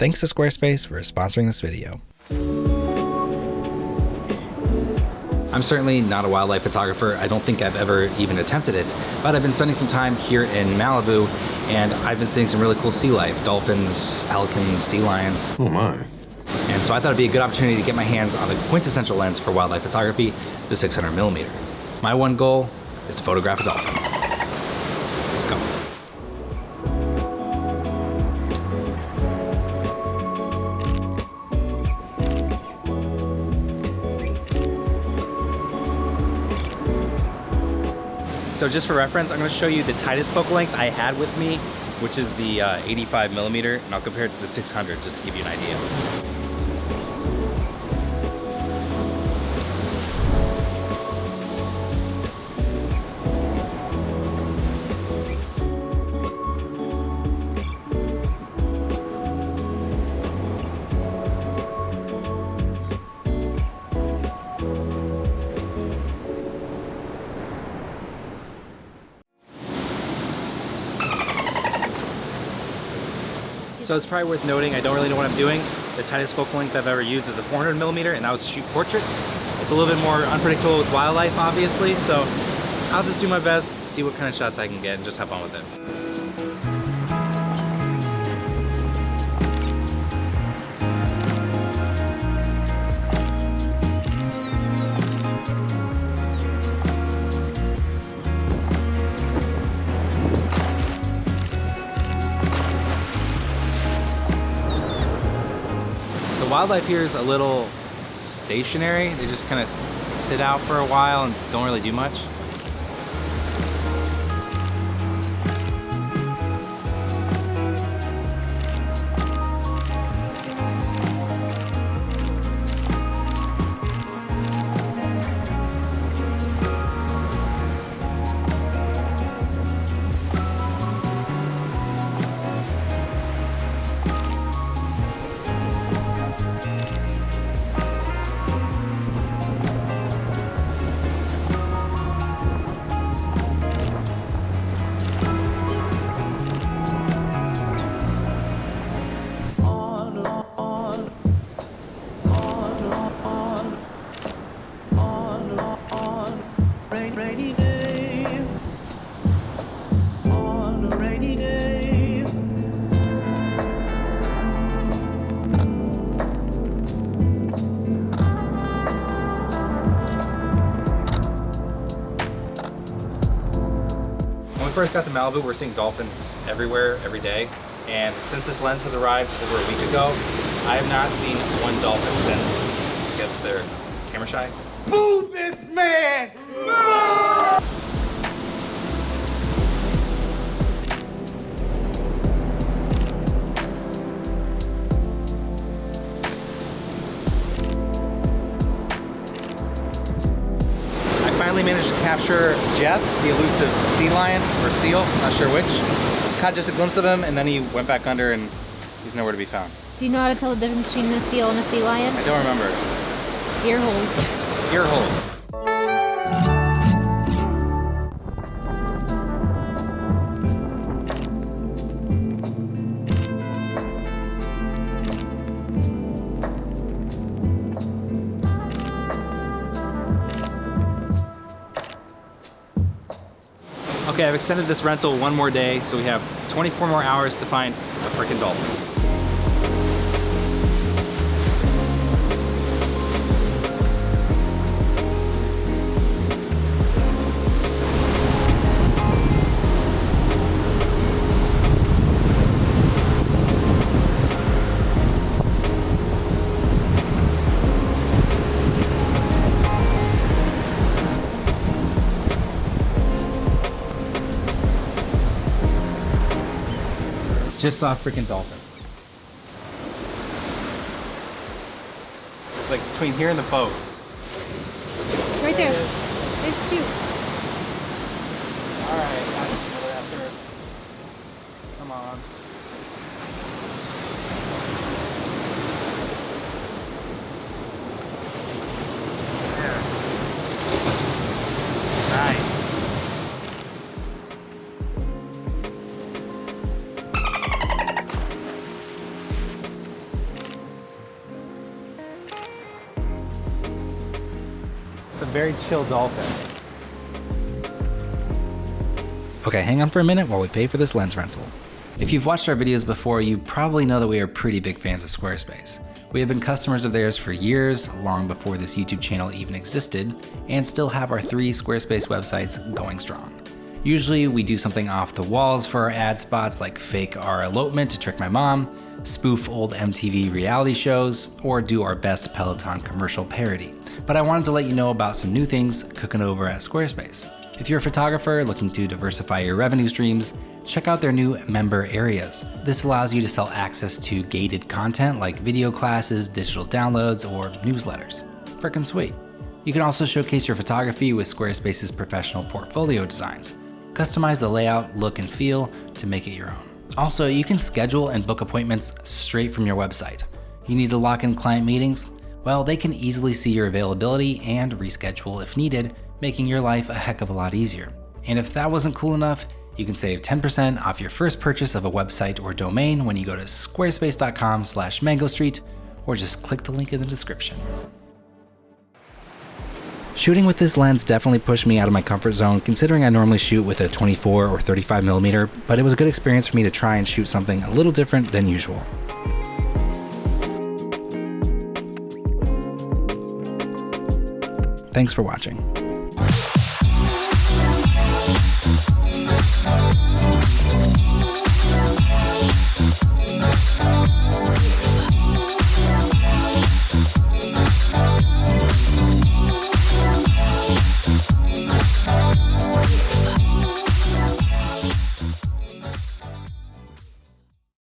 Thanks to Squarespace for sponsoring this video. I'm certainly not a wildlife photographer. I don't think I've ever even attempted it, but I've been spending some time here in Malibu and I've been seeing some really cool sea life, dolphins, pelicans, sea lions. Oh my. And so I thought it'd be a good opportunity to get my hands on the quintessential lens for wildlife photography, the 600mm. My one goal is to photograph a dolphin. Let's go. So just for reference, I'm going to show you the tightest focal length I had with me, which is the 85mm, and I'll compare it to the 600 just to give you an idea. So it's probably worth noting, I don't really know what I'm doing. The tightest focal length I've ever used is a 400mm, and that was to shoot portraits. It's a little bit more unpredictable with wildlife, obviously, so I'll just do my best, see what kind of shots I can get, and just have fun with it. The wildlife here is a little stationary. They just kind of sit out for a while and don't really do much. When we first got to Malibu, we're seeing dolphins everywhere, every day. And since this lens has arrived over a week ago, I have not seen one dolphin since. I guess they're camera shy. Move this man! I finally managed to capture Jeff, the elusive sea lion, or seal, not sure which. Caught just a glimpse of him, and then he went back under, and he's nowhere to be found. Do you know how to tell the difference between a seal and a sea lion? I don't remember. Ear holes. Ear holes. Okay, I've extended this rental one more day, so we have 24 more hours to find a freaking dolphin. Just saw a freaking dolphin. It's like between here and the boat. Right there. There's two. Alright, after. Come on. There. Nice. very chill dolphin. Okay, hang on for a minute while we pay for this lens rental. If you've watched our videos before, you probably know that we are pretty big fans of Squarespace. We have been customers of theirs for years, long before this YouTube channel even existed, and still have our 3 Squarespace websites going strong. Usually we do something off the walls for our ad spots, like fake our elopement to trick my mom, spoof old MTV reality shows, or do our best Peloton commercial parody. But I wanted to let you know about some new things cooking over at Squarespace. If you're a photographer looking to diversify your revenue streams, check out their new member areas. This allows you to sell access to gated content like video classes, digital downloads, or newsletters. Frickin' sweet. You can also showcase your photography with Squarespace's professional portfolio designs. Customize the layout, look, and feel to make it your own. Also, you can schedule and book appointments straight from your website. You need to lock in client meetings? Well, they can easily see your availability and reschedule if needed, making your life a heck of a lot easier. And if that wasn't cool enough, you can save 10% off your first purchase of a website or domain when you go to squarespace.com/mangostreet, or just click the link in the description. Shooting with this lens definitely pushed me out of my comfort zone, considering I normally shoot with a 24 or 35mm, but it was a good experience for me to try and shoot something a little different than usual. Thanks for watching.